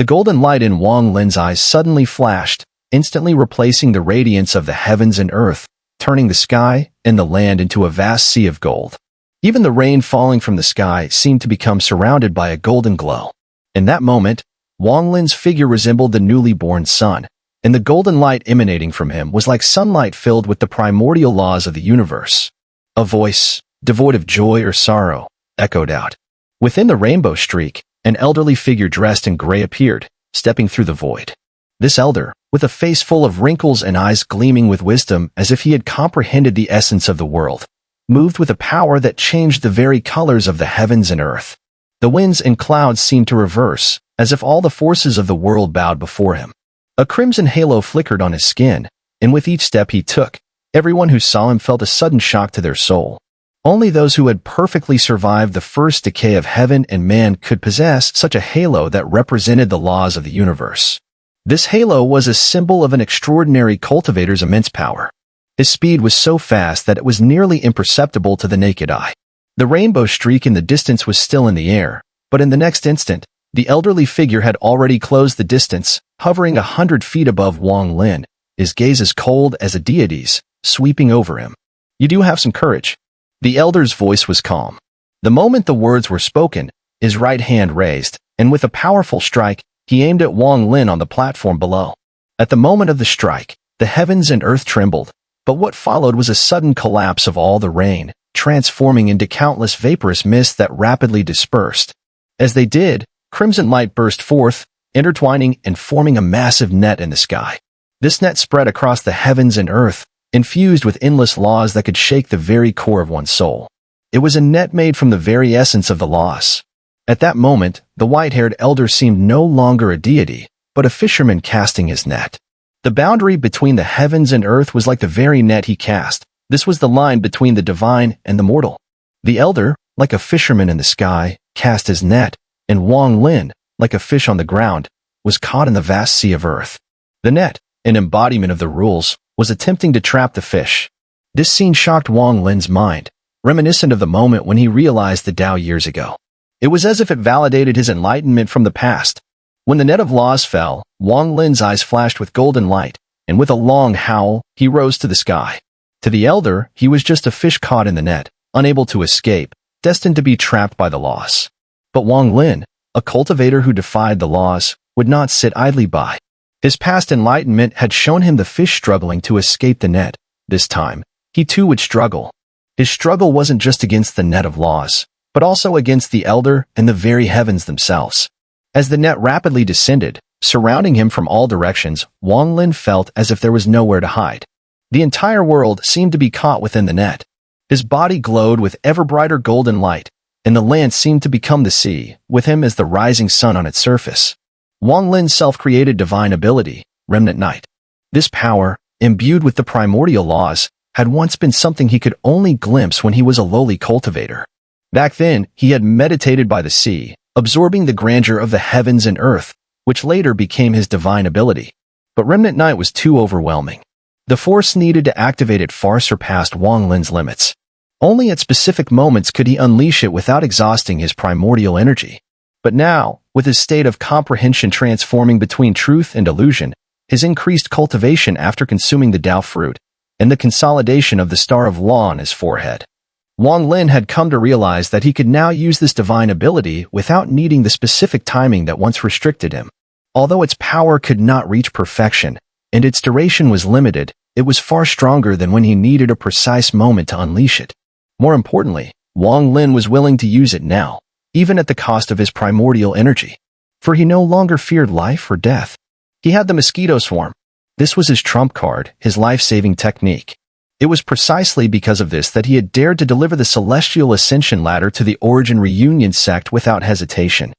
The golden light in Wang Lin's eyes suddenly flashed, instantly replacing the radiance of the heavens and earth, turning the sky and the land into a vast sea of gold. Even the rain falling from the sky seemed to become surrounded by a golden glow. In that moment, Wang Lin's figure resembled the newly born sun, and the golden light emanating from him was like sunlight filled with the primordial laws of the universe. A voice, devoid of joy or sorrow, echoed out. Within the rainbow streak, an elderly figure dressed in gray appeared, stepping through the void. This elder, with a face full of wrinkles and eyes gleaming with wisdom as if he had comprehended the essence of the world, moved with a power that changed the very colors of the heavens and earth. The winds and clouds seemed to reverse, as if all the forces of the world bowed before him. A crimson halo flickered on his skin, and with each step he took, everyone who saw him felt a sudden shock to their soul. Only those who had perfectly survived the first decay of heaven and man could possess such a halo that represented the laws of the universe. This halo was a symbol of an extraordinary cultivator's immense power. His speed was so fast that it was nearly imperceptible to the naked eye. The rainbow streak in the distance was still in the air, but in the next instant, the elderly figure had already closed the distance, hovering 100 feet above Wang Lin, his gaze as cold as a deity's, sweeping over him. "You do have some courage." The elder's voice was calm. The moment the words were spoken, his right hand raised, and with a powerful strike, he aimed at Wang Lin on the platform below. At the moment of the strike, the heavens and earth trembled, but what followed was a sudden collapse of all the rain, transforming into countless vaporous mists that rapidly dispersed. As they did, crimson light burst forth, intertwining and forming a massive net in the sky. This net spread across the heavens and earth, infused with endless laws that could shake the very core of one's soul. It was a net made from the very essence of the laws. At that moment, the white-haired elder seemed no longer a deity, but a fisherman casting his net. The boundary between the heavens and earth was like the very net he cast. This was the line between the divine and the mortal. The elder, like a fisherman in the sky, cast his net, and Wang Lin, like a fish on the ground, was caught in the vast sea of earth. The net, an embodiment of the rules, was attempting to trap the fish. This scene shocked Wang Lin's mind, reminiscent of the moment when he realized the Tao years ago. It was as if it validated his enlightenment from the past. When the net of laws fell, Wang Lin's eyes flashed with golden light, and with a long howl, he rose to the sky. To the elder, he was just a fish caught in the net, unable to escape, destined to be trapped by the laws. But Wang Lin, a cultivator who defied the laws, would not sit idly by. His past enlightenment had shown him the fish struggling to escape the net. This time, he too would struggle. His struggle wasn't just against the net of laws, but also against the elder and the very heavens themselves. As the net rapidly descended, surrounding him from all directions, Wang Lin felt as if there was nowhere to hide. The entire world seemed to be caught within the net. His body glowed with ever brighter golden light, and the land seemed to become the sea, with him as the rising sun on its surface. Wang Lin's self-created divine ability, Remnant Night. This power, imbued with the primordial laws, had once been something he could only glimpse when he was a lowly cultivator. Back then, he had meditated by the sea, absorbing the grandeur of the heavens and earth, which later became his divine ability. But Remnant Night was too overwhelming. The force needed to activate it far surpassed Wang Lin's limits. Only at specific moments could he unleash it without exhausting his primordial energy. But now, with his state of comprehension transforming between truth and illusion, his increased cultivation after consuming the Tao fruit, and the consolidation of the Star of Law on his forehead, Wang Lin had come to realize that he could now use this divine ability without needing the specific timing that once restricted him. Although its power could not reach perfection, and its duration was limited, it was far stronger than when he needed a precise moment to unleash it. More importantly, Wang Lin was willing to use it now, even at the cost of his primordial energy. For he no longer feared life or death. He had the mosquito swarm. This was his trump card, his life-saving technique. It was precisely because of this that he had dared to deliver the celestial ascension ladder to the Origin Reunion sect without hesitation.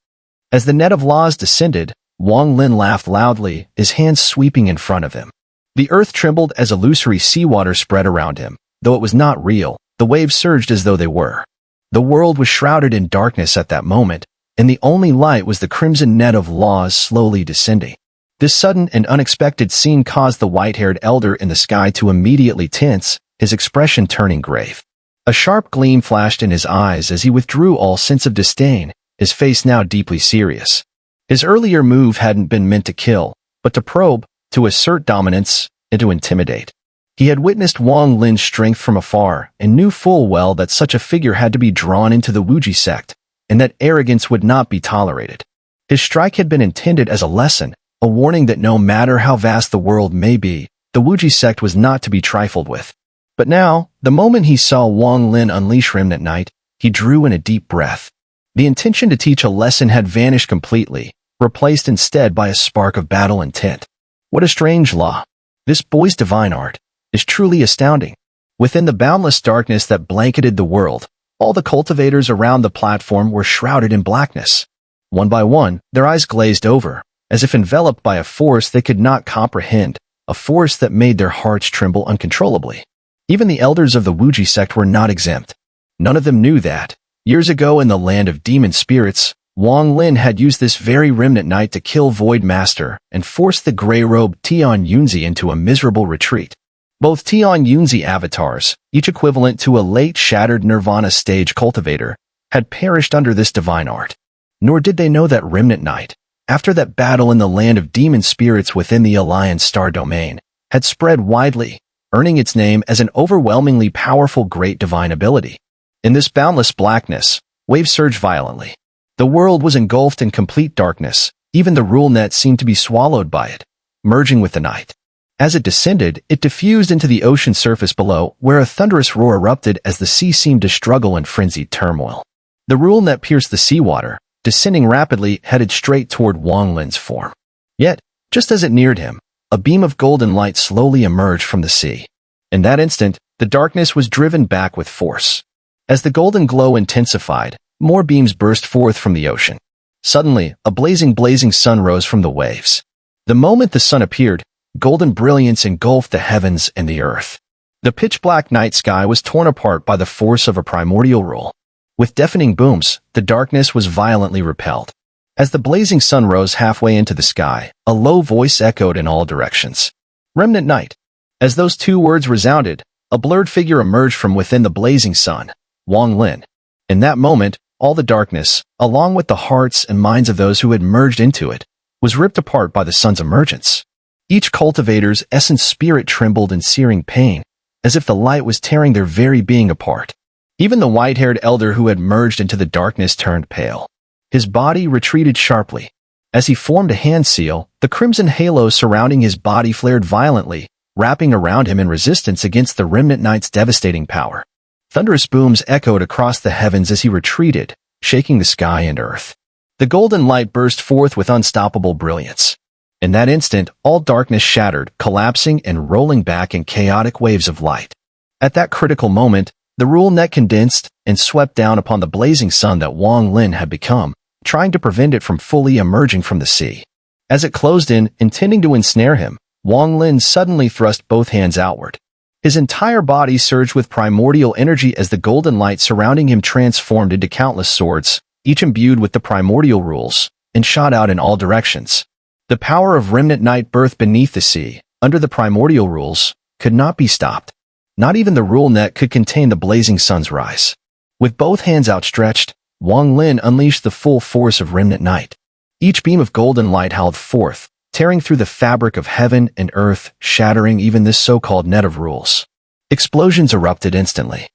As the net of laws descended, Wang Lin laughed loudly, his hands sweeping in front of him. The earth trembled as illusory seawater spread around him. Though it was not real, the waves surged as though they were. The world was shrouded in darkness at that moment, and the only light was the crimson net of laws slowly descending. This sudden and unexpected scene caused the white-haired elder in the sky to immediately tense, his expression turning grave. A sharp gleam flashed in his eyes as he withdrew all sense of disdain, his face now deeply serious. His earlier move hadn't been meant to kill, but to probe, to assert dominance, and to intimidate. He had witnessed Wang Lin's strength from afar and knew full well that such a figure had to be drawn into the Wuji sect, and that arrogance would not be tolerated. His strike had been intended as a lesson, a warning that no matter how vast the world may be, the Wuji sect was not to be trifled with. But now, the moment he saw Wang Lin unleash Remnant Knight, he drew in a deep breath. The intention to teach a lesson had vanished completely, replaced instead by a spark of battle intent. What a strange law. This boy's divine art is truly astounding. Within the boundless darkness that blanketed the world, all the cultivators around the platform were shrouded in blackness. One by one, their eyes glazed over, as if enveloped by a force they could not comprehend, a force that made their hearts tremble uncontrollably. Even the elders of the Wuji sect were not exempt. None of them knew that, years ago in the land of demon spirits, Wang Lin had used this very Remnant Knight to kill Void Master and force the gray-robed Tian Yunzi into a miserable retreat. Both Tian Yunzi avatars, each equivalent to a late shattered Nirvana stage cultivator, had perished under this divine art. Nor did they know that Remnant Knight, after that battle in the land of demon spirits within the Alliance star domain, had spread widely, earning its name as an overwhelmingly powerful great divine ability. In this boundless blackness, waves surged violently. The world was engulfed in complete darkness, even the rule net seemed to be swallowed by it, merging with the night. As it descended, it diffused into the ocean surface below, where a thunderous roar erupted as the sea seemed to struggle in frenzied turmoil. The rule net pierced the seawater, descending rapidly, headed straight toward Wang Lin's form. Yet, just as it neared him, a beam of golden light slowly emerged from the sea. In that instant, the darkness was driven back with force. As the golden glow intensified, more beams burst forth from the ocean. Suddenly, a blazing sun rose from the waves. The moment the sun appeared, golden brilliance engulfed the heavens and the earth. The pitch-black night sky was torn apart by the force of a primordial rule. With deafening booms, the darkness was violently repelled. As the blazing sun rose halfway into the sky, a low voice echoed in all directions. Remnant Knight. As those two words resounded, a blurred figure emerged from within the blazing sun, Wang Lin. In that moment, all the darkness, along with the hearts and minds of those who had merged into it, was ripped apart by the sun's emergence. Each cultivator's essence spirit trembled in searing pain, as if the light was tearing their very being apart. Even the white-haired elder who had merged into the darkness turned pale. His body retreated sharply. As he formed a hand seal, the crimson halo surrounding his body flared violently, wrapping around him in resistance against the Remnant Knight's devastating power. Thunderous booms echoed across the heavens as he retreated, shaking the sky and earth. The golden light burst forth with unstoppable brilliance. In that instant, all darkness shattered, collapsing and rolling back in chaotic waves of light. At that critical moment, the rule net condensed and swept down upon the blazing sun that Wang Lin had become, trying to prevent it from fully emerging from the sea. As it closed in, intending to ensnare him, Wang Lin suddenly thrust both hands outward. His entire body surged with primordial energy as the golden light surrounding him transformed into countless swords, each imbued with the primordial rules, and shot out in all directions. The power of Remnant Knight birthed beneath the sea, under the primordial rules, could not be stopped. Not even the rule net could contain the blazing sun's rise. With both hands outstretched, Wang Lin unleashed the full force of Remnant Knight. Each beam of golden light howled forth, tearing through the fabric of heaven and earth, shattering even this so-called net of rules. Explosions erupted instantly.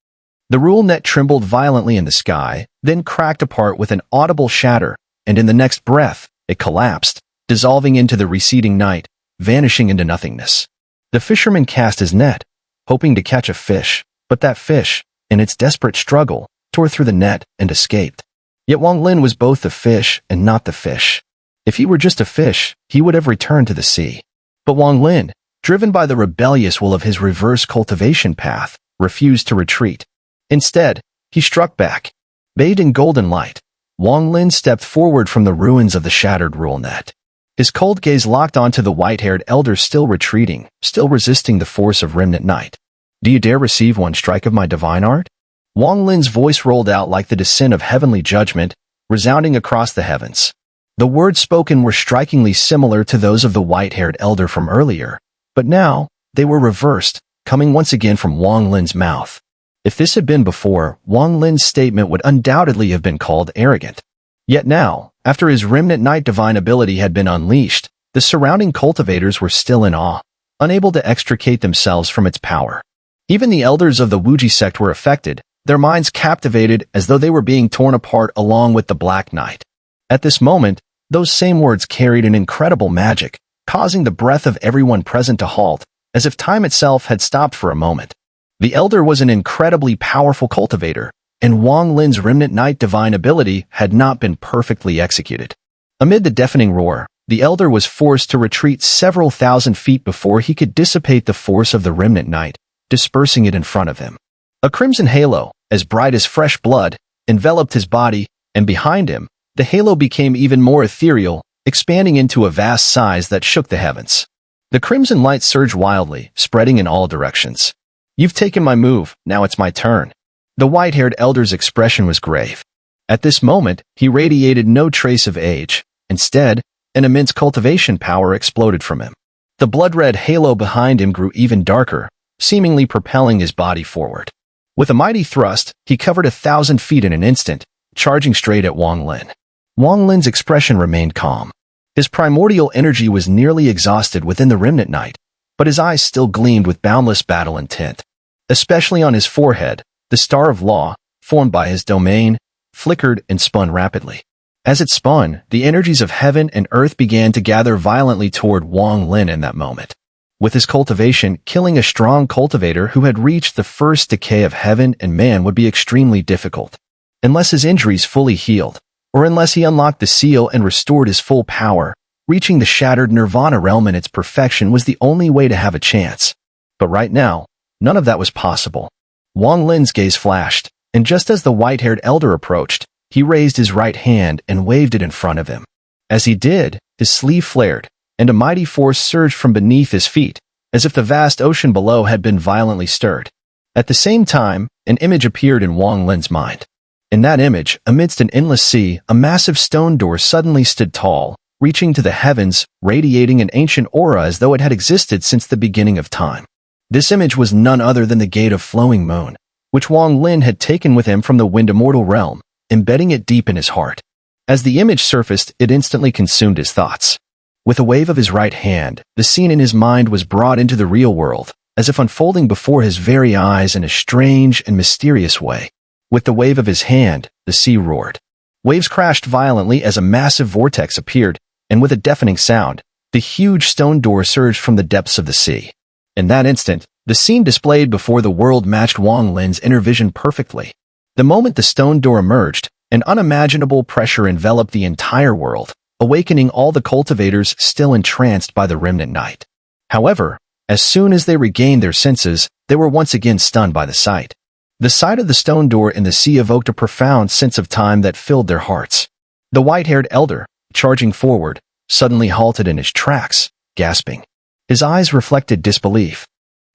The rule net trembled violently in the sky, then cracked apart with an audible shatter, and in the next breath, it collapsed, dissolving into the receding night, vanishing into nothingness. The fisherman cast his net, hoping to catch a fish, but that fish, in its desperate struggle, tore through the net and escaped. Yet Wang Lin was both the fish and not the fish. If he were just a fish, he would have returned to the sea. But Wang Lin, driven by the rebellious will of his reverse cultivation path, refused to retreat. Instead, he struck back. Bathed in golden light, Wang Lin stepped forward from the ruins of the shattered rule net. His cold gaze locked onto the white-haired elder still retreating, still resisting the force of Remnant Knight. Do you dare receive one strike of my divine art? Wang Lin's voice rolled out like the descent of heavenly judgment, resounding across the heavens. The words spoken were strikingly similar to those of the white-haired elder from earlier, but now, they were reversed, coming once again from Wang Lin's mouth. If this had been before, Wang Lin's statement would undoubtedly have been called arrogant. Yet now, After his remnant night divine ability had been unleashed, the surrounding cultivators were still in awe, unable to extricate themselves from its power. Even the elders of the Wuji sect were affected, their minds captivated as though they were being torn apart along with the Black Knight. At this moment, those same words carried an incredible magic, causing the breath of everyone present to halt, as if time itself had stopped for a moment. The elder was an incredibly powerful cultivator, and Wang Lin's remnant night divine ability had not been perfectly executed. Amid the deafening roar, the elder was forced to retreat several thousand feet before he could dissipate the force of the remnant night, dispersing it in front of him. A crimson halo, as bright as fresh blood, enveloped his body, and behind him, the halo became even more ethereal, expanding into a vast size that shook the heavens. The crimson light surged wildly, spreading in all directions. "You've taken my move, now it's my turn." The white-haired elder's expression was grave. At this moment, he radiated no trace of age. Instead, an immense cultivation power exploded from him. The blood-red halo behind him grew even darker, seemingly propelling his body forward. With a mighty thrust, he covered 1,000 feet in an instant, charging straight at Wang Lin. Wang Lin's expression remained calm. His primordial energy was nearly exhausted within the remnant night, but his eyes still gleamed with boundless battle intent. Especially on his forehead, the star of law, formed by his domain, flickered and spun rapidly. As it spun, the energies of heaven and earth began to gather violently toward Wang Lin in that moment. With his cultivation, killing a strong cultivator who had reached the first decay of heaven and man would be extremely difficult. Unless his injuries fully healed, or unless he unlocked the seal and restored his full power, reaching the shattered nirvana realm in its perfection was the only way to have a chance. But right now, none of that was possible. Wang Lin's gaze flashed, and just as the white-haired elder approached, he raised his right hand and waved it in front of him. As he did, his sleeve flared, and a mighty force surged from beneath his feet, as if the vast ocean below had been violently stirred. At the same time, an image appeared in Wang Lin's mind. In that image, amidst an endless sea, a massive stone door suddenly stood tall, reaching to the heavens, radiating an ancient aura as though it had existed since the beginning of time. This image was none other than the Gate of Flowing Moon, which Wang Lin had taken with him from the Wind Immortal realm, embedding it deep in his heart. As the image surfaced, it instantly consumed his thoughts. With a wave of his right hand, the scene in his mind was brought into the real world, as if unfolding before his very eyes in a strange and mysterious way. With the wave of his hand, the sea roared. Waves crashed violently as a massive vortex appeared, and with a deafening sound, the huge stone door surged from the depths of the sea. In that instant, the scene displayed before the world matched Wang Lin's inner vision perfectly. The moment the stone door emerged, an unimaginable pressure enveloped the entire world, awakening all the cultivators still entranced by the remnant night. However, as soon as they regained their senses, they were once again stunned by the sight. The sight of the stone door in the sea evoked a profound sense of time that filled their hearts. The white-haired elder, charging forward, suddenly halted in his tracks, gasping. His eyes reflected disbelief.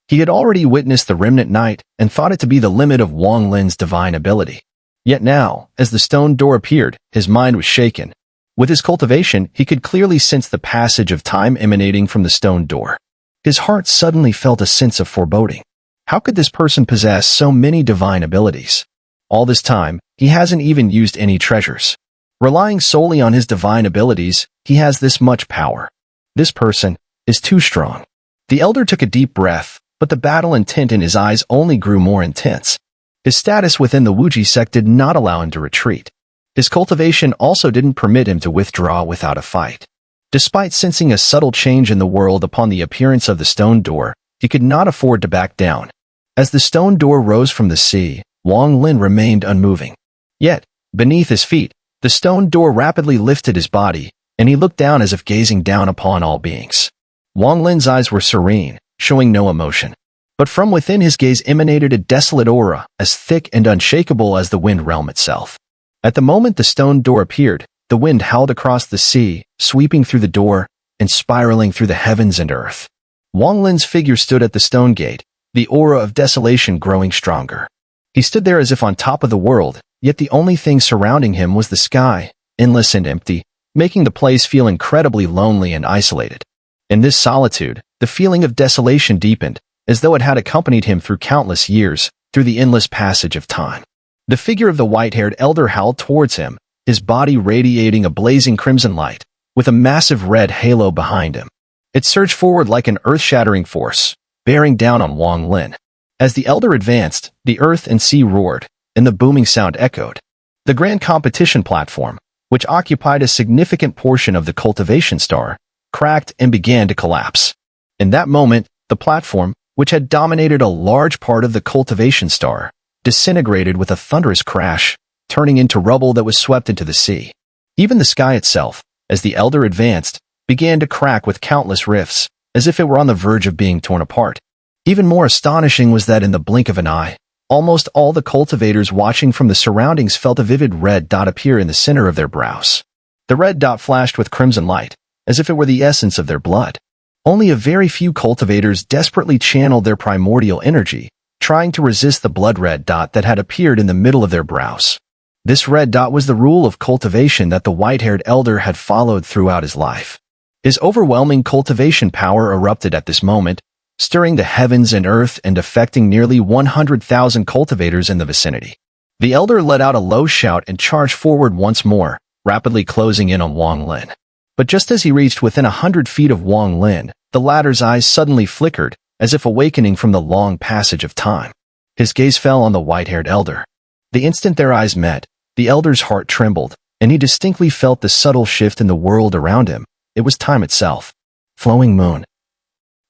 He had already witnessed the remnant night and thought it to be the limit of Wang Lin's divine ability. Yet now, as the stone door appeared, his mind was shaken. With his cultivation, he could clearly sense the passage of time emanating from the stone door. His heart suddenly felt a sense of foreboding. How could this person possess so many divine abilities? All this time, he hasn't even used any treasures. Relying solely on his divine abilities, he has this much power. This person is too strong. The elder took a deep breath, but the battle intent in his eyes only grew more intense. His status within the Wuji sect did not allow him to retreat. His cultivation also didn't permit him to withdraw without a fight. Despite sensing a subtle change in the world upon the appearance of the stone door, he could not afford to back down. As the stone door rose from the sea, Wang Lin remained unmoving. Yet, beneath his feet, the stone door rapidly lifted his body, and he looked down as if gazing down upon all beings. Wang Lin's eyes were serene, showing no emotion. But from within his gaze emanated a desolate aura, as thick and unshakable as the wind realm itself. At the moment the stone door appeared, the wind howled across the sea, sweeping through the door, and spiraling through the heavens and earth. Wang Lin's figure stood at the stone gate, the aura of desolation growing stronger. He stood there as if on top of the world, yet the only thing surrounding him was the sky, endless and empty, making the place feel incredibly lonely and isolated. In this solitude, the feeling of desolation deepened, as though it had accompanied him through countless years, through the endless passage of time. The figure of the white-haired elder howled towards him, his body radiating a blazing crimson light, with a massive red halo behind him. It surged forward like an earth-shattering force, bearing down on Wang Lin. As the elder advanced, the earth and sea roared, and the booming sound echoed. The grand competition platform, which occupied a significant portion of the cultivation star, cracked and began to collapse. In that moment, the platform, which had dominated a large part of the cultivation star, disintegrated with a thunderous crash, turning into rubble that was swept into the sea. Even the sky itself, as the elder advanced, began to crack with countless rifts, as if it were on the verge of being torn apart. Even more astonishing was that in the blink of an eye, almost all the cultivators watching from the surroundings felt a vivid red dot appear in the center of their brows. The red dot flashed with crimson light, as if it were the essence of their blood. Only a very few cultivators desperately channeled their primordial energy, trying to resist the blood-red dot that had appeared in the middle of their brows. This red dot was the rule of cultivation that the white-haired elder had followed throughout his life. His overwhelming cultivation power erupted at this moment, stirring the heavens and earth and affecting nearly 100,000 cultivators in the vicinity. The elder let out a low shout and charged forward once more, rapidly closing in on Wang Lin. But just as he reached within 100 feet of Wang Lin, the latter's eyes suddenly flickered, as if awakening from the long passage of time. His gaze fell on the white-haired elder. The instant their eyes met, the elder's heart trembled, and he distinctly felt the subtle shift in the world around him. It was time itself. Flowing moon.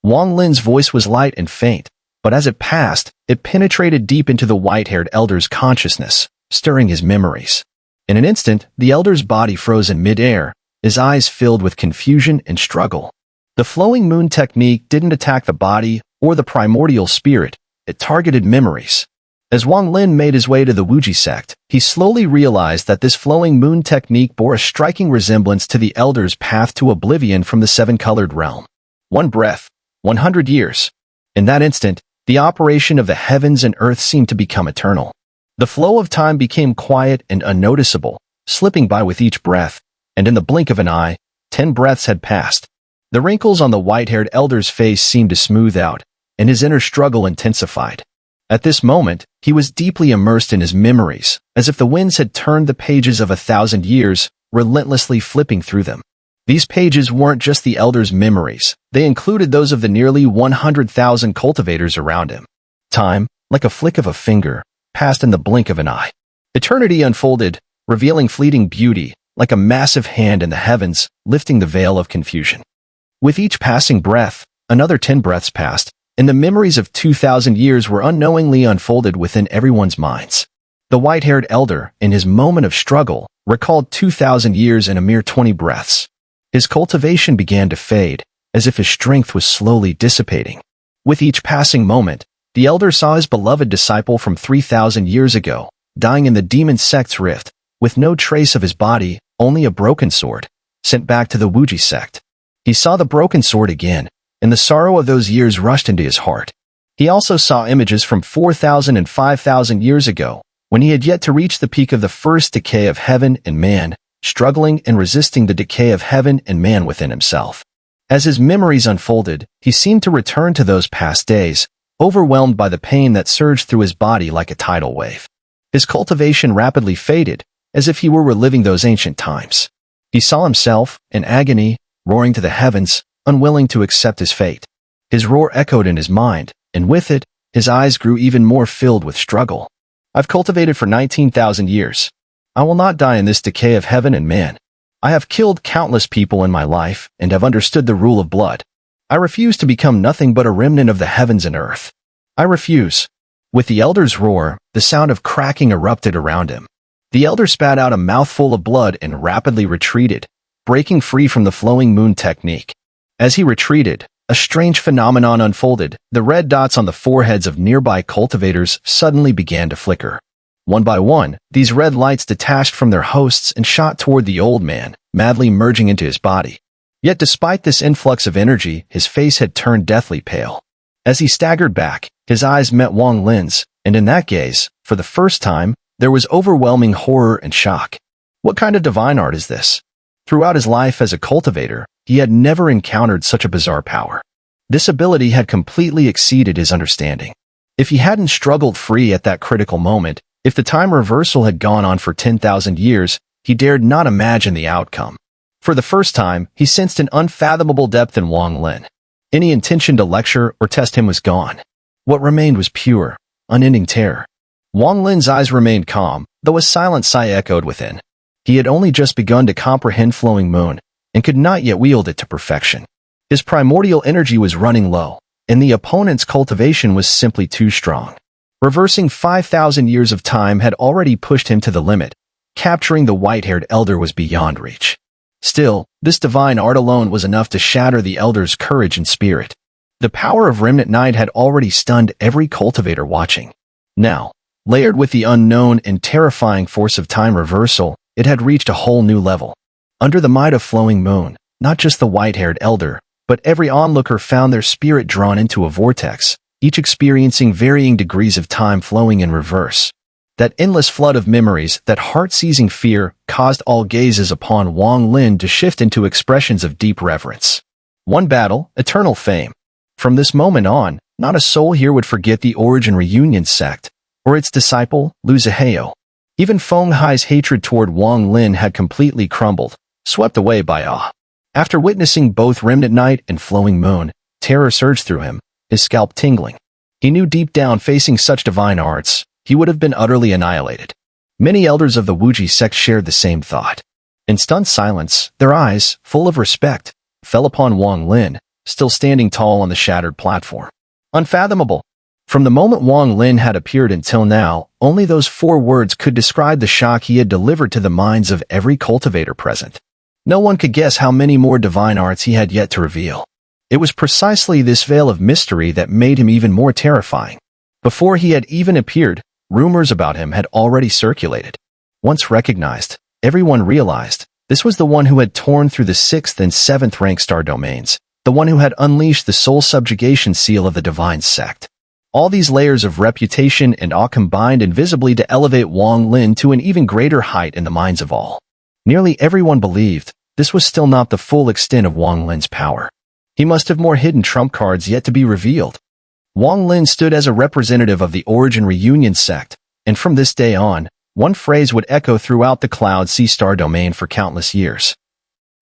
Wang Lin's voice was light and faint, but as it passed, it penetrated deep into the white-haired elder's consciousness, stirring his memories. In an instant, the elder's body froze in mid-air, his eyes filled with confusion and struggle. The flowing moon technique didn't attack the body or the primordial spirit, it targeted memories. As Wang Lin made his way to the Wuji sect, he slowly realized that this flowing moon technique bore a striking resemblance to the elder's path to oblivion from the seven-colored realm. 1 breath, 100 years. In that instant, the operation of the heavens and earth seemed to become eternal. The flow of time became quiet and unnoticeable, slipping by with each breath, and in the blink of an eye, 10 breaths had passed. The wrinkles on the white-haired elder's face seemed to smooth out, and his inner struggle intensified. At this moment, he was deeply immersed in his memories, as if the winds had turned the pages of 1,000 years, relentlessly flipping through them. These pages weren't just the elder's memories, they included those of the nearly 100,000 cultivators around him. Time, like a flick of a finger, passed in the blink of an eye. Eternity unfolded, revealing fleeting beauty, like a massive hand in the heavens, lifting the veil of confusion. With each passing breath, another 10 breaths passed, and the memories of 2,000 years were unknowingly unfolded within everyone's minds. The white-haired elder, in his moment of struggle, recalled 2,000 years in a mere 20 breaths. His cultivation began to fade, as if his strength was slowly dissipating. With each passing moment, the elder saw his beloved disciple from 3,000 years ago, dying in the demon sect's rift, with no trace of his body, only a broken sword, sent back to the Wuji sect. He saw the broken sword again, and the sorrow of those years rushed into his heart. He also saw images from 4,000 and 5,000 years ago, when he had yet to reach the peak of the first decay of heaven and man, struggling and resisting the decay of heaven and man within himself. As his memories unfolded, he seemed to return to those past days, overwhelmed by the pain that surged through his body like a tidal wave. His cultivation rapidly faded, as if he were reliving those ancient times. He saw himself, in agony, roaring to the heavens, unwilling to accept his fate. His roar echoed in his mind, and with it, his eyes grew even more filled with struggle. I've cultivated for 19,000 years. I will not die in this decay of heaven and man. I have killed countless people in my life and have understood the rule of blood. I refuse to become nothing but a remnant of the heavens and earth. I refuse. With the elder's roar, the sound of cracking erupted around him. The elder spat out a mouthful of blood and rapidly retreated, breaking free from the flowing moon technique. As he retreated, a strange phenomenon unfolded. The red dots on the foreheads of nearby cultivators suddenly began to flicker. One by one, these red lights detached from their hosts and shot toward the old man, madly merging into his body. Yet despite this influx of energy, his face had turned deathly pale. As he staggered back, his eyes met Wang Lin's, and in that gaze, for the first time, there was overwhelming horror and shock. What kind of divine art is this? Throughout his life as a cultivator, he had never encountered such a bizarre power. This ability had completely exceeded his understanding. If he hadn't struggled free at that critical moment, if the time reversal had gone on for 10,000 years, he dared not imagine the outcome. For the first time, he sensed an unfathomable depth in Wang Lin. Any intention to lecture or test him was gone. What remained was pure, unending terror. Wang Lin's eyes remained calm, though a silent sigh echoed within. He had only just begun to comprehend Flowing Moon, and could not yet wield it to perfection. His primordial energy was running low, and the opponent's cultivation was simply too strong. Reversing 5,000 years of time had already pushed him to the limit. Capturing the white-haired elder was beyond reach. Still, this divine art alone was enough to shatter the elder's courage and spirit. The power of Remnant Night had already stunned every cultivator watching. Now, layered with the unknown and terrifying force of time reversal, it had reached a whole new level. Under the might of Flowing Moon, not just the white-haired elder, but every onlooker found their spirit drawn into a vortex, each experiencing varying degrees of time flowing in reverse. That endless flood of memories, that heart-seizing fear, caused all gazes upon Wang Lin to shift into expressions of deep reverence. One battle, eternal fame. From this moment on, not a soul here would forget the Origin Reunion sect, or its disciple, Lu Zihao. Even Feng Hai's hatred toward Wang Lin had completely crumbled, swept away by awe. After witnessing both Remnant Night and Flowing Moon, terror surged through him, his scalp tingling. He knew deep down, facing such divine arts, he would have been utterly annihilated. Many elders of the Wuji sect shared the same thought. In stunned silence, their eyes, full of respect, fell upon Wang Lin, still standing tall on the shattered platform. Unfathomable. From the moment Wang Lin had appeared until now, only those 4 words could describe the shock he had delivered to the minds of every cultivator present. No one could guess how many more divine arts he had yet to reveal. It was precisely this veil of mystery that made him even more terrifying. Before he had even appeared, rumors about him had already circulated. Once recognized, everyone realized this was the one who had torn through the 6th and 7th rank star domains, the one who had unleashed the soul subjugation seal of the divine sect. All these layers of reputation and awe combined invisibly to elevate Wang Lin to an even greater height in the minds of all. Nearly everyone believed this was still not the full extent of Wang Lin's power. He must have more hidden trump cards yet to be revealed. Wang Lin stood as a representative of the Origin Reunion sect, and from this day on, one phrase would echo throughout the Cloud Sea Star domain for countless years.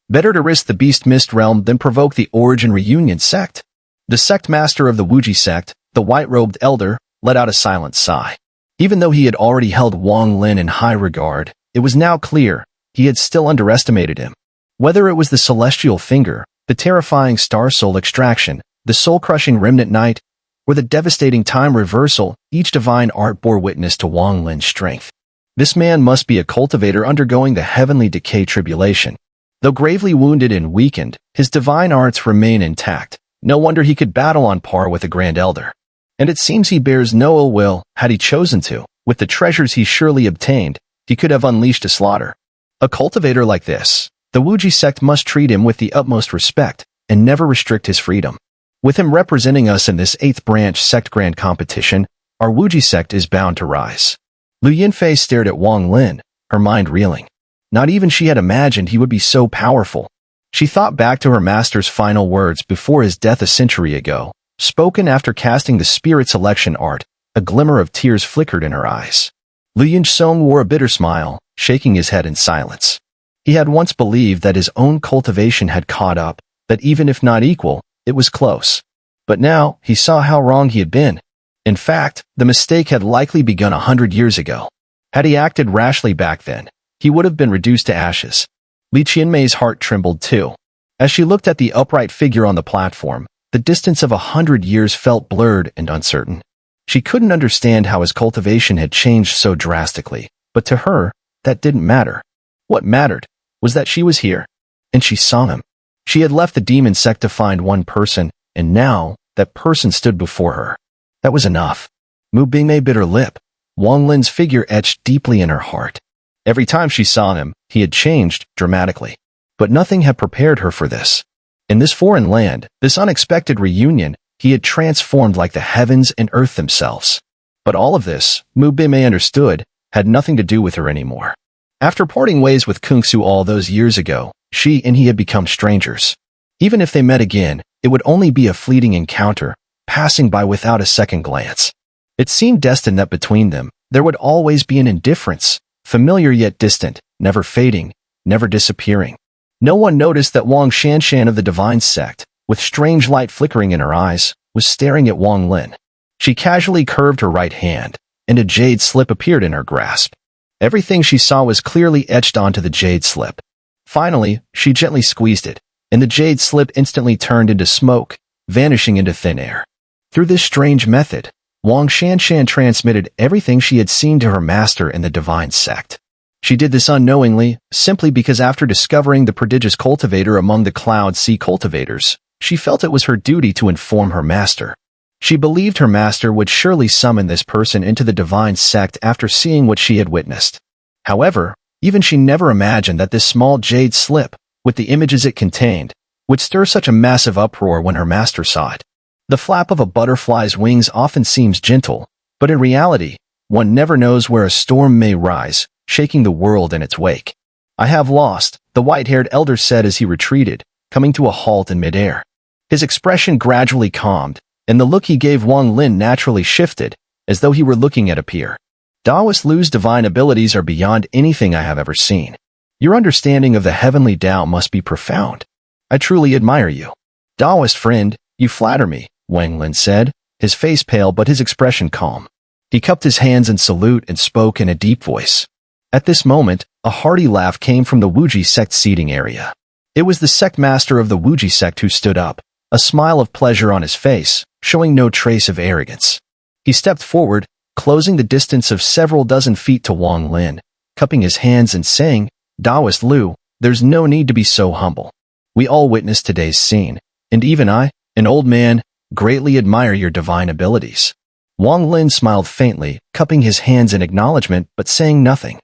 Better to risk the Beast Mist realm than provoke the Origin Reunion sect. The sect master of the Wuji sect, the white-robed elder, let out a silent sigh. Even though he had already held Wang Lin in high regard, it was now clear he had still underestimated him. Whether it was the celestial finger, the terrifying star soul extraction, the soul-crushing Remnant Night, or the devastating time reversal, each divine art bore witness to Wang Lin's strength. This man must be a cultivator undergoing the heavenly decay tribulation. Though gravely wounded and weakened, his divine arts remain intact. No wonder he could battle on par with the Grand Elder. And it seems he bears no ill will. Had he chosen to, with the treasures he surely obtained, he could have unleashed a slaughter. A cultivator like this, the Wuji sect must treat him with the utmost respect and never restrict his freedom. With him representing us in this 8th branch sect grand competition, our Wuji sect is bound to rise. Lu Yinfei stared at Wang Lin, her mind reeling. Not even she had imagined he would be so powerful. She thought back to her master's final words before his death a century ago, spoken after casting the spirit selection art. A glimmer of tears flickered in her eyes. Lu Yinsheng wore a bitter smile, shaking his head in silence. He had once believed that his own cultivation had caught up, that even if not equal, it was close. But now, he saw how wrong he had been. In fact, the mistake had likely begun 100 years ago. Had he acted rashly back then, he would have been reduced to ashes. Li Qianmei's heart trembled too. As she looked at the upright figure on the platform, the distance of 100 years felt blurred and uncertain. She couldn't understand how his cultivation had changed so drastically, but to her, that didn't matter. What mattered was that she was here, and she saw him. She had left the demon sect to find one person, and now, that person stood before her. That was enough. Mu Bingmei bit her lip. Wang Lin's figure etched deeply in her heart. Every time she saw him, he had changed dramatically. But nothing had prepared her for this. In this foreign land, this unexpected reunion, he had transformed like the heavens and earth themselves. But all of this, Mu Bingmei understood, had nothing to do with her anymore. After parting ways with Kungsu all those years ago, she and he had become strangers. Even if they met again, it would only be a fleeting encounter, passing by without a second glance. It seemed destined that between them, there would always be an indifference, familiar yet distant, never fading, never disappearing. No one noticed that Wang Shanshan of the Divine Sect, with strange light flickering in her eyes, was staring at Wang Lin. She casually curved her right hand, and a jade slip appeared in her grasp. Everything she saw was clearly etched onto the jade slip. Finally, she gently squeezed it, and the jade slip instantly turned into smoke, vanishing into thin air. Through this strange method, Wang Shanshan transmitted everything she had seen to her master in the Divine Sect. She did this unknowingly, simply because after discovering the prodigious cultivator among the Cloud Sea cultivators, she felt it was her duty to inform her master. She believed her master would surely summon this person into the Divine Sect after seeing what she had witnessed. However, even she never imagined that this small jade slip, with the images it contained, would stir such a massive uproar when her master saw it. The flap of a butterfly's wings often seems gentle, but in reality, one never knows where a storm may rise, shaking the world in its wake. "I have lost," the white-haired elder said as he retreated, coming to a halt in midair. His expression gradually calmed, and the look he gave Wang Lin naturally shifted, as though he were looking at a peer. "Daoist Lu's divine abilities are beyond anything I have ever seen. Your understanding of the heavenly Tao must be profound. I truly admire you." "Daoist friend, you flatter me," Wang Lin said, his face pale but his expression calm. He cupped his hands in salute and spoke in a deep voice. At this moment, a hearty laugh came from the Wuji sect seating area. It was the sect master of the Wuji sect who stood up, a smile of pleasure on his face, showing no trace of arrogance. He stepped forward, closing the distance of several dozen feet to Wang Lin, cupping his hands and saying, "Daoist Lu, there's no need to be so humble. We all witnessed today's scene, and even I, an old man, greatly admire your divine abilities." Wang Lin smiled faintly, cupping his hands in acknowledgement but saying nothing.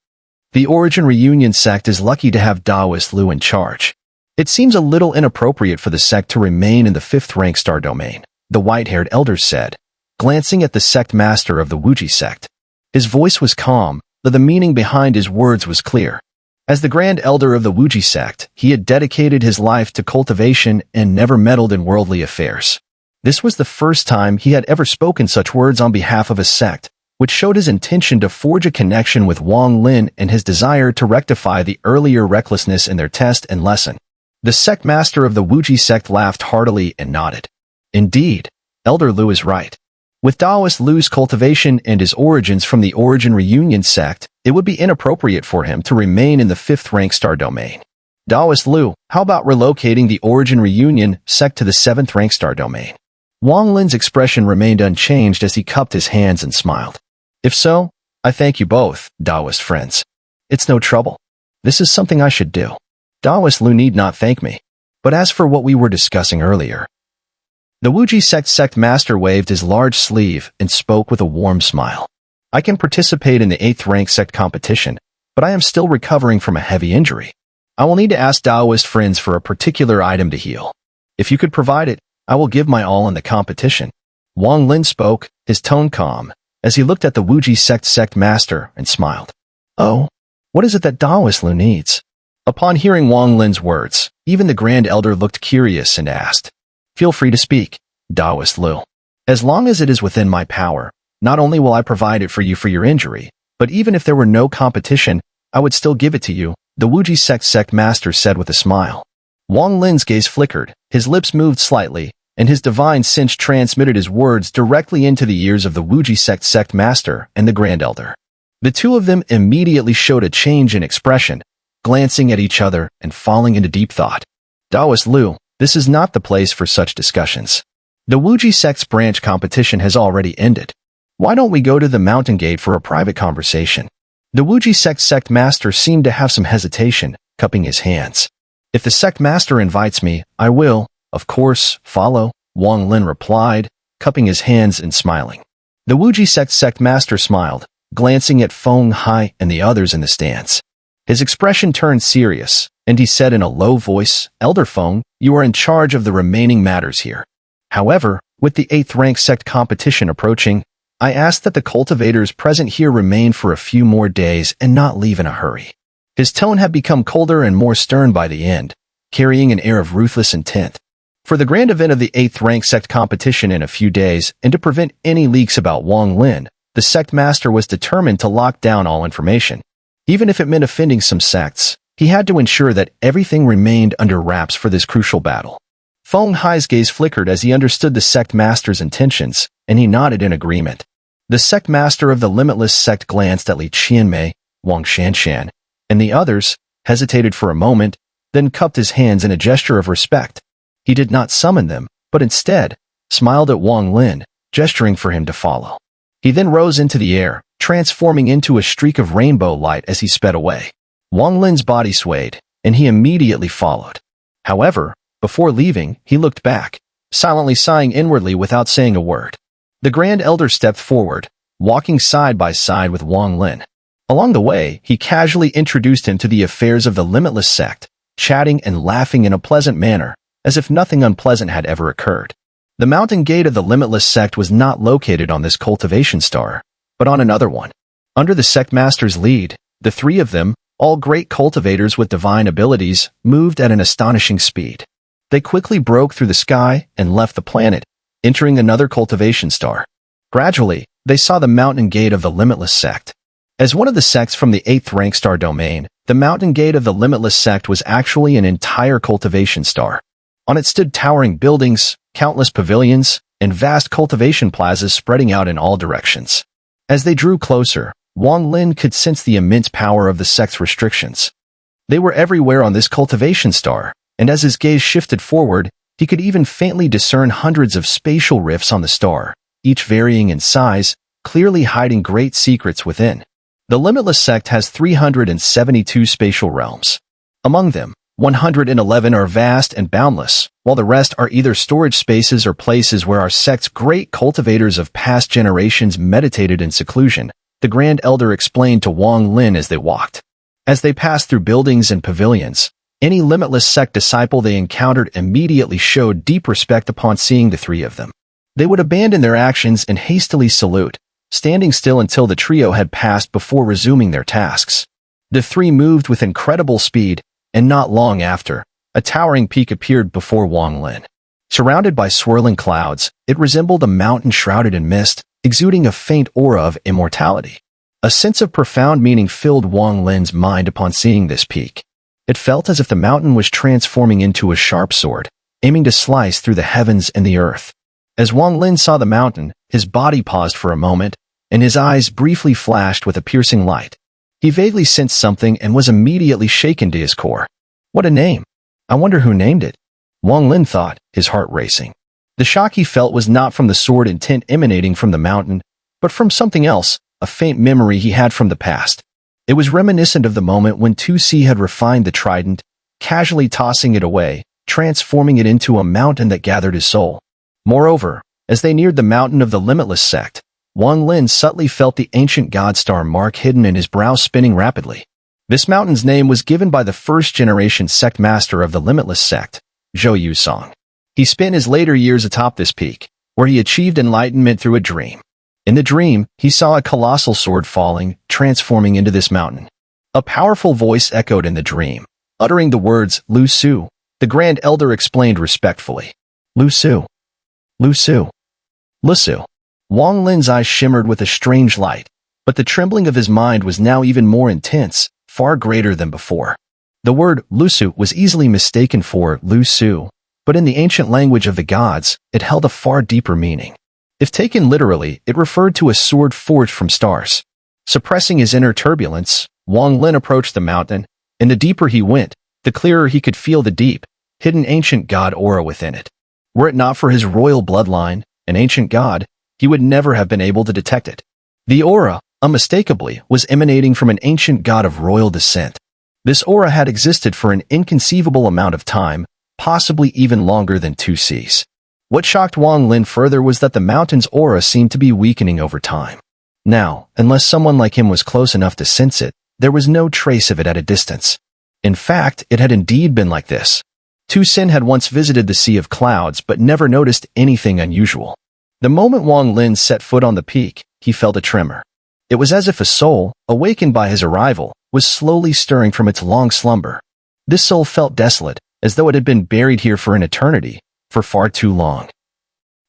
The Origin Reunion sect is lucky to have Daoist Lu in charge. It seems a little inappropriate for the sect to remain in the 5th rank star domain, the white-haired elder said, glancing at the sect master of the Wuji sect. His voice was calm, though the meaning behind his words was clear. As the grand elder of the Wuji sect, he had dedicated his life to cultivation and never meddled in worldly affairs. This was the first time he had ever spoken such words on behalf of a sect, which showed his intention to forge a connection with Wang Lin and his desire to rectify the earlier recklessness in their test and lesson. The sect master of the Wuji sect laughed heartily and nodded. Indeed, Elder Lu is right. With Daoist Lu's cultivation and his origins from the Origin Reunion sect, it would be inappropriate for him to remain in the 5th rank star domain. Daoist Lu, how about relocating the Origin Reunion sect to the 7th rank star domain? Wang Lin's expression remained unchanged as he cupped his hands and smiled. If so, I thank you both, Daoist friends. It's no trouble. This is something I should do. Daoist Lu need not thank me. But as for what we were discussing earlier, the Wuji sect master waved his large sleeve and spoke with a warm smile. I can participate in the 8th rank sect competition, but I am still recovering from a heavy injury. I will need to ask Daoist friends for a particular item to heal. If you could provide it, I will give my all in the competition. Wang Lin spoke, his tone calm, as he looked at the Wuji sect master and smiled. Oh, what is it that Daoist Lu needs? Upon hearing Wang Lin's words, even the Grand Elder looked curious and asked, Feel free to speak, Daoist Lu. As long as it is within my power, not only will I provide it for you for your injury, but even if there were no competition, I would still give it to you, the Wuji sect master said with a smile. Wang Lin's gaze flickered, his lips moved slightly, and his divine cinch transmitted his words directly into the ears of the Wuji sect master and the Grand Elder. The two of them immediately showed a change in expression, glancing at each other and falling into deep thought. Daoist Lu, this is not the place for such discussions. The Wuji sect's branch competition has already ended. Why don't we go to the mountain gate for a private conversation? The Wuji sect master seemed to have some hesitation, cupping his hands. If the sect master invites me, I will, of course, follow, Wang Lin replied, cupping his hands and smiling. The Wuji sect master smiled, glancing at Feng Hai and the others in the stands. His expression turned serious, and he said in a low voice, Elder Feng, you are in charge of the remaining matters here. However, with the 8th rank sect competition approaching, I ask that the cultivators present here remain for a few more days and not leave in a hurry. His tone had become colder and more stern by the end, carrying an air of ruthless intent. For the grand event of the 8th rank sect competition in a few days, and to prevent any leaks about Wang Lin, the sect master was determined to lock down all information. Even if it meant offending some sects, he had to ensure that everything remained under wraps for this crucial battle. Feng Hai's gaze flickered as he understood the sect master's intentions, and he nodded in agreement. The sect master of the Limitless sect glanced at Li Qianmei, Wang Shanshan, and the others, hesitated for a moment, then cupped his hands in a gesture of respect. He did not summon them, but instead, smiled at Wang Lin, gesturing for him to follow. He then rose into the air, transforming into a streak of rainbow light as he sped away. Wang Lin's body swayed, and he immediately followed. However, before leaving, he looked back, silently sighing inwardly without saying a word. The Grand Elder stepped forward, walking side by side with Wang Lin. Along the way, he casually introduced him to the affairs of the Limitless sect, chatting and laughing in a pleasant manner, as if nothing unpleasant had ever occurred. The mountain gate of the Limitless sect was not located on this cultivation star, but on another one. Under the sect master's lead, the three of them, all great cultivators with divine abilities, moved at an astonishing speed. They quickly broke through the sky and left the planet, entering another cultivation star. Gradually, they saw the mountain gate of the Limitless sect. As one of the sects from the 8th rank star domain, the mountain gate of the Limitless sect was actually an entire cultivation star. On it stood towering buildings, countless pavilions, and vast cultivation plazas spreading out in all directions. As they drew closer, Wang Lin could sense the immense power of the sect's restrictions. They were everywhere on this cultivation star, and as his gaze shifted forward, he could even faintly discern hundreds of spatial rifts on the star, each varying in size, clearly hiding great secrets within. The Limitless sect has 372 spatial realms. Among them, 111 are vast and boundless, while the rest are either storage spaces or places where our sect's great cultivators of past generations meditated in seclusion, the Grand Elder explained to Wang Lin as they walked. As they passed through buildings and pavilions, any Limitless sect disciple they encountered immediately showed deep respect upon seeing the three of them. They would abandon their actions and hastily salute, standing still until the trio had passed before resuming their tasks. The three moved with incredible speed, and not long after, a towering peak appeared before Wang Lin. Surrounded by swirling clouds, it resembled a mountain shrouded in mist, exuding a faint aura of immortality. A sense of profound meaning filled Wang Lin's mind upon seeing this peak. It felt as if the mountain was transforming into a sharp sword, aiming to slice through the heavens and the earth. As Wang Lin saw the mountain, his body paused for a moment, and his eyes briefly flashed with a piercing light. He vaguely sensed something and was immediately shaken to his core. What a name! I wonder who named it. Wang Lin thought, his heart racing. The shock he felt was not from the sword intent emanating from the mountain, but from something else, a faint memory he had from the past. It was reminiscent of the moment when 2C had refined the trident, casually tossing it away, transforming it into a mountain that gathered his soul. Moreover, as they neared the mountain of the Limitless sect, Wang Lin subtly felt the ancient god star mark hidden in his brow spinning rapidly. This mountain's name was given by the first-generation sect master of the Limitless sect, Zhou Yusong. He spent his later years atop this peak, where he achieved enlightenment through a dream. In the dream, he saw a colossal sword falling, transforming into this mountain. A powerful voice echoed in the dream, uttering the words, Lu Su. The Grand Elder explained respectfully. Lu Su. Lu Su. Lu Su. Wang Lin's eyes shimmered with a strange light, but the trembling of his mind was now even more intense, far greater than before. The word Lu Su was easily mistaken for Lu Su, but in the ancient language of the gods, it held a far deeper meaning. If taken literally, it referred to a sword forged from stars. Suppressing his inner turbulence, Wang Lin approached the mountain, and the deeper he went, the clearer he could feel the deep, hidden ancient god aura within it. Were it not for his royal bloodline, an ancient god, he would never have been able to detect it. The aura, unmistakably, was emanating from an ancient god of royal descent. This aura had existed for an inconceivable amount of time, possibly even longer than 2C's. What shocked Wang Lin further was that the mountain's aura seemed to be weakening over time. Now, unless someone like him was close enough to sense it, there was no trace of it at a distance. In fact, it had indeed been like this. 2Sin had once visited the Sea of Clouds but never noticed anything unusual. The moment Wang Lin set foot on the peak, he felt a tremor. It was as if a soul, awakened by his arrival, was slowly stirring from its long slumber. This soul felt desolate, as though it had been buried here for an eternity, for far too long.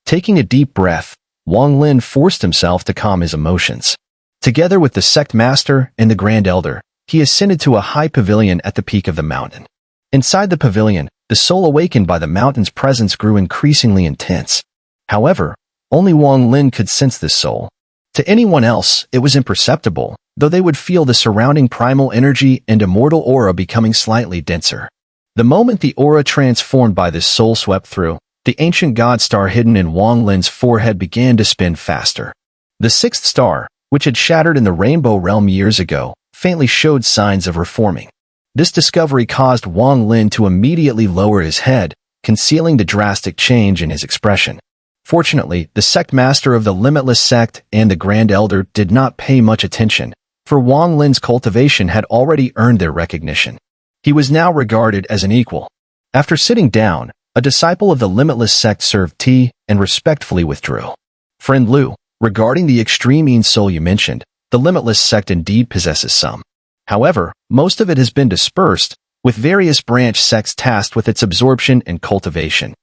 Taking a deep breath, Wang Lin forced himself to calm his emotions. Together with the sect master and the Grand Elder, he ascended to a high pavilion at the peak of the mountain. Inside the pavilion, the soul awakened by the mountain's presence grew increasingly intense. However, only Wang Lin could sense this soul. To anyone else, it was imperceptible, though they would feel the surrounding primal energy and immortal aura becoming slightly denser. The moment the aura transformed by this soul swept through, the ancient god star hidden in Wang Lin's forehead began to spin faster. The sixth star, which had shattered in the rainbow realm years ago, faintly showed signs of reforming. This discovery caused Wang Lin to immediately lower his head, concealing the drastic change in his expression. Fortunately, the sect master of the Limitless sect and the Grand Elder did not pay much attention, for Wang Lin's cultivation had already earned their recognition. He was now regarded as an equal. After sitting down, a disciple of the Limitless sect served tea and respectfully withdrew. Friend Lu, regarding the extreme soul you mentioned, the Limitless sect indeed possesses some. However, most of it has been dispersed, with various branch sects tasked with its absorption and cultivation.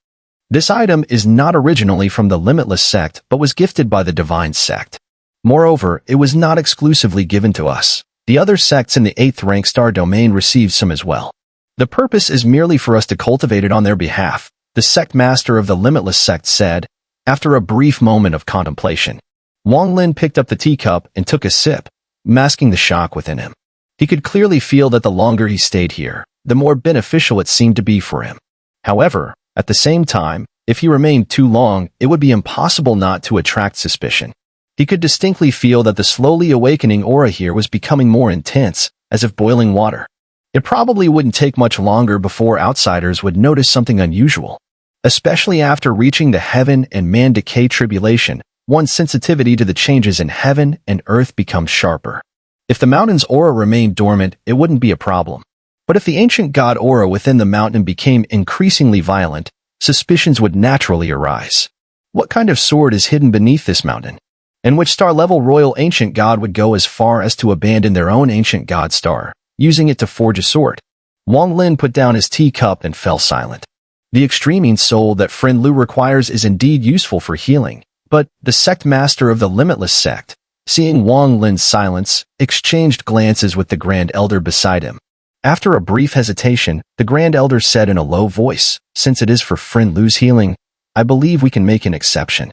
This item is not originally from the Limitless sect but was gifted by the Divine sect. Moreover, it was not exclusively given to us. The other sects in the 8th rank star domain received some as well. The purpose is merely for us to cultivate it on their behalf, the sect master of the Limitless sect said, after a brief moment of contemplation. Wang Lin picked up the teacup and took a sip, masking the shock within him. He could clearly feel that the longer he stayed here, the more beneficial it seemed to be for him. However, at the same time, if he remained too long, it would be impossible not to attract suspicion. He could distinctly feel that the slowly awakening aura here was becoming more intense, as if boiling water. It probably wouldn't take much longer before outsiders would notice something unusual. Especially after reaching the heaven and man decay tribulation, one's sensitivity to the changes in heaven and earth becomes sharper. If the mountain's aura remained dormant, it wouldn't be a problem. But if the ancient god aura within the mountain became increasingly violent, suspicions would naturally arise. What kind of sword is hidden beneath this mountain? And which star-level royal ancient god would go as far as to abandon their own ancient god star, using it to forge a sword? Wang Lin put down his teacup and fell silent. The extreme soul that friend Lu requires is indeed useful for healing, but the sect master of the Limitless sect, seeing Wang Lin's silence, exchanged glances with the Grand Elder beside him. After a brief hesitation, the Grand Elder said in a low voice, "Since it is for friend Lu's healing, I believe we can make an exception."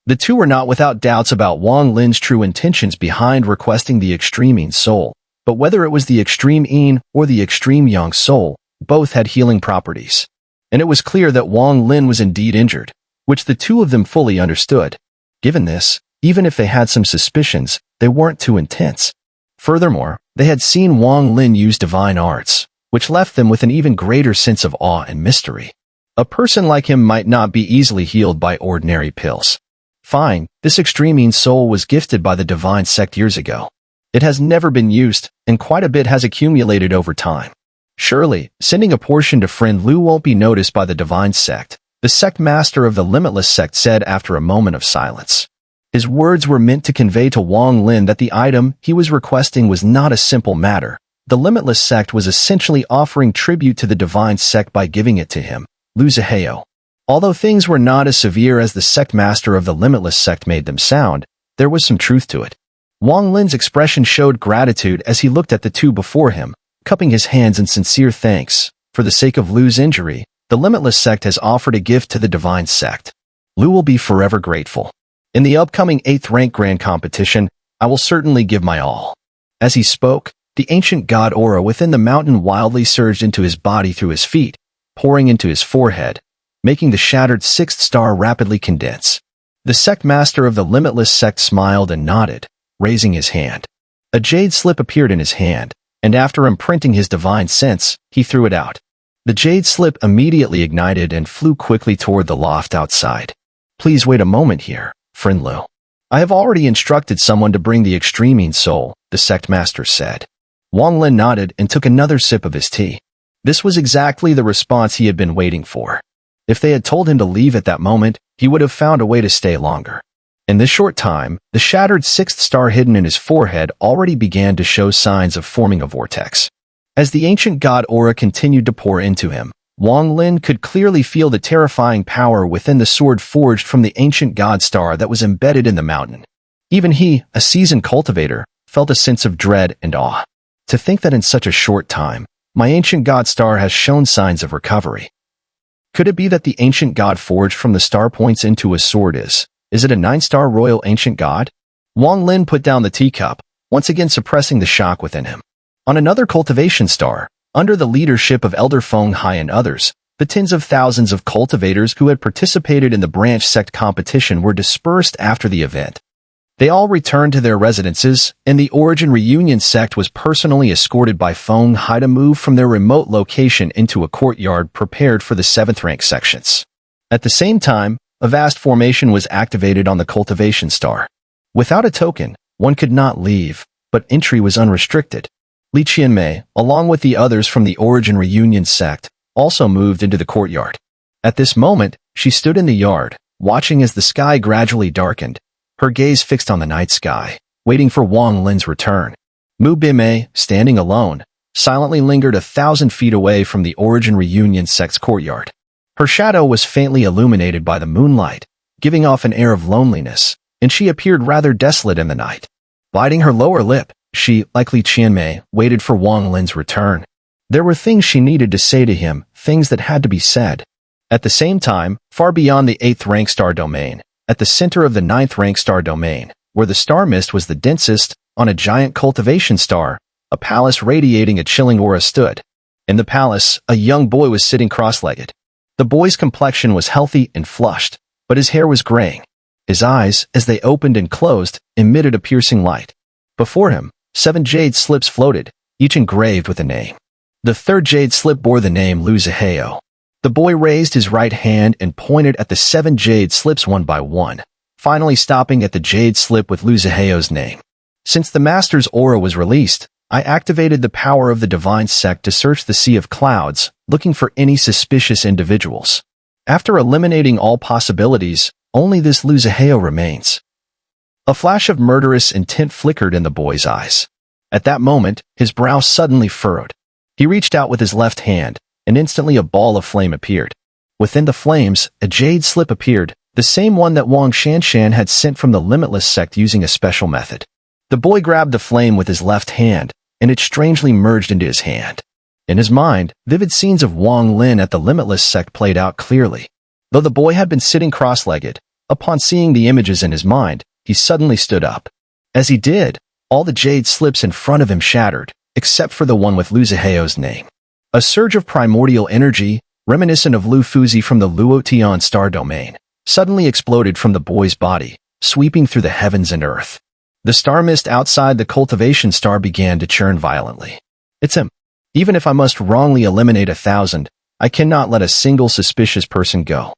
The two were not without doubts about Wang Lin's true intentions behind requesting the extreme soul, but whether it was the extreme yin or the extreme yang soul, both had healing properties. And it was clear that Wang Lin was indeed injured, which the two of them fully understood. Given this, even if they had some suspicions, they weren't too intense. Furthermore, they had seen Wang Lin use divine arts, which left them with an even greater sense of awe and mystery. A person like him might not be easily healed by ordinary pills. Fine, this extreme soul was gifted by the Divine sect years ago. It has never been used, and quite a bit has accumulated over time. Surely, sending a portion to friend Lu won't be noticed by the Divine sect, the sect master of the Limitless sect said after a moment of silence. His words were meant to convey to Wang Lin that the item he was requesting was not a simple matter. The Limitless sect was essentially offering tribute to the Divine sect by giving it to him, Lu Zihao. Although things were not as severe as the sect master of the Limitless sect made them sound, there was some truth to it. Wang Lin's expression showed gratitude as he looked at the two before him, cupping his hands in sincere thanks. For the sake of Lu's injury, the Limitless sect has offered a gift to the Divine sect. Lu will be forever grateful. In the upcoming 8th rank grand competition, I will certainly give my all. As he spoke, the ancient god aura within the mountain wildly surged into his body through his feet, pouring into his forehead, making the shattered 6th star rapidly condense. The sect master of the Limitless sect smiled and nodded, raising his hand. A jade slip appeared in his hand, and after imprinting his divine sense, he threw it out. The jade slip immediately ignited and flew quickly toward the loft outside. Please wait a moment here, friend Lu. I have already instructed someone to bring the extreme soul, the sect master said. Wang Lin nodded and took another sip of his tea. This was exactly the response he had been waiting for. If they had told him to leave at that moment, he would have found a way to stay longer. In this short time, the shattered 6th star hidden in his forehead already began to show signs of forming a vortex. As the ancient god aura continued to pour into him, Wang Lin could clearly feel the terrifying power within the sword forged from the ancient god star that was embedded in the mountain. Even he, a seasoned cultivator, felt a sense of dread and awe. To think that in such a short time, my ancient god star has shown signs of recovery. Could it be that the ancient god forged from the star points into a sword is it a 9-star royal ancient god? Wang Lin put down the teacup, once again suppressing the shock within him. On another cultivation star, under the leadership of Elder Feng Hai and others, the tens of thousands of cultivators who had participated in the branch sect competition were dispersed after the event. They all returned to their residences, and the Origin Reunion sect was personally escorted by Feng Hai to move from their remote location into a courtyard prepared for the 7th rank sections. At the same time, a vast formation was activated on the cultivation star. Without a token, one could not leave, but entry was unrestricted. Li Qianmei, along with the others from the Origin Reunion sect, also moved into the courtyard. At this moment, she stood in the yard, watching as the sky gradually darkened, her gaze fixed on the night sky, waiting for Wang Lin's return. Mu Bimei, standing alone, silently lingered 1,000 feet away from the Origin Reunion sect's courtyard. Her shadow was faintly illuminated by the moonlight, giving off an air of loneliness, and she appeared rather desolate in the night. Biting her lower lip, she, like Li Qianmei, waited for Wang Lin's return. There were things she needed to say to him, things that had to be said. At the same time, far beyond the 8th rank star domain, at the center of the 9th rank star domain, where the star mist was the densest, on a giant cultivation star, a palace radiating a chilling aura stood. In the palace, a young boy was sitting cross-legged. The boy's complexion was healthy and flushed, but his hair was graying. His eyes, as they opened and closed, emitted a piercing light. Before him, 7 jade slips floated, each engraved with a name. The 3rd jade slip bore the name Lu Zihao. The boy raised his right hand and pointed at the 7 jade slips one by one, finally stopping at the jade slip with Lu Zihao's name. Since the master's aura was released, I activated the power of the divine sect to search the sea of clouds, looking for any suspicious individuals. After eliminating all possibilities, only this Lu Zihao remains. A flash of murderous intent flickered in the boy's eyes. At that moment, his brow suddenly furrowed. He reached out with his left hand, and instantly a ball of flame appeared. Within the flames, a jade slip appeared, the same one that Wang Shanshan had sent from the Limitless sect using a special method. The boy grabbed the flame with his left hand, and it strangely merged into his hand. In his mind, vivid scenes of Wang Lin at the Limitless sect played out clearly. Though the boy had been sitting cross-legged, upon seeing the images in his mind, he suddenly stood up. As he did, all the jade slips in front of him shattered, except for the one with Lu Zihao's name. A surge of primordial energy, reminiscent of Lu Fuzi from the Luotian star domain, suddenly exploded from the boy's body, sweeping through the heavens and earth. The star mist outside the cultivation star began to churn violently. It's him. Even if I must wrongly eliminate 1,000, I cannot let a single suspicious person go.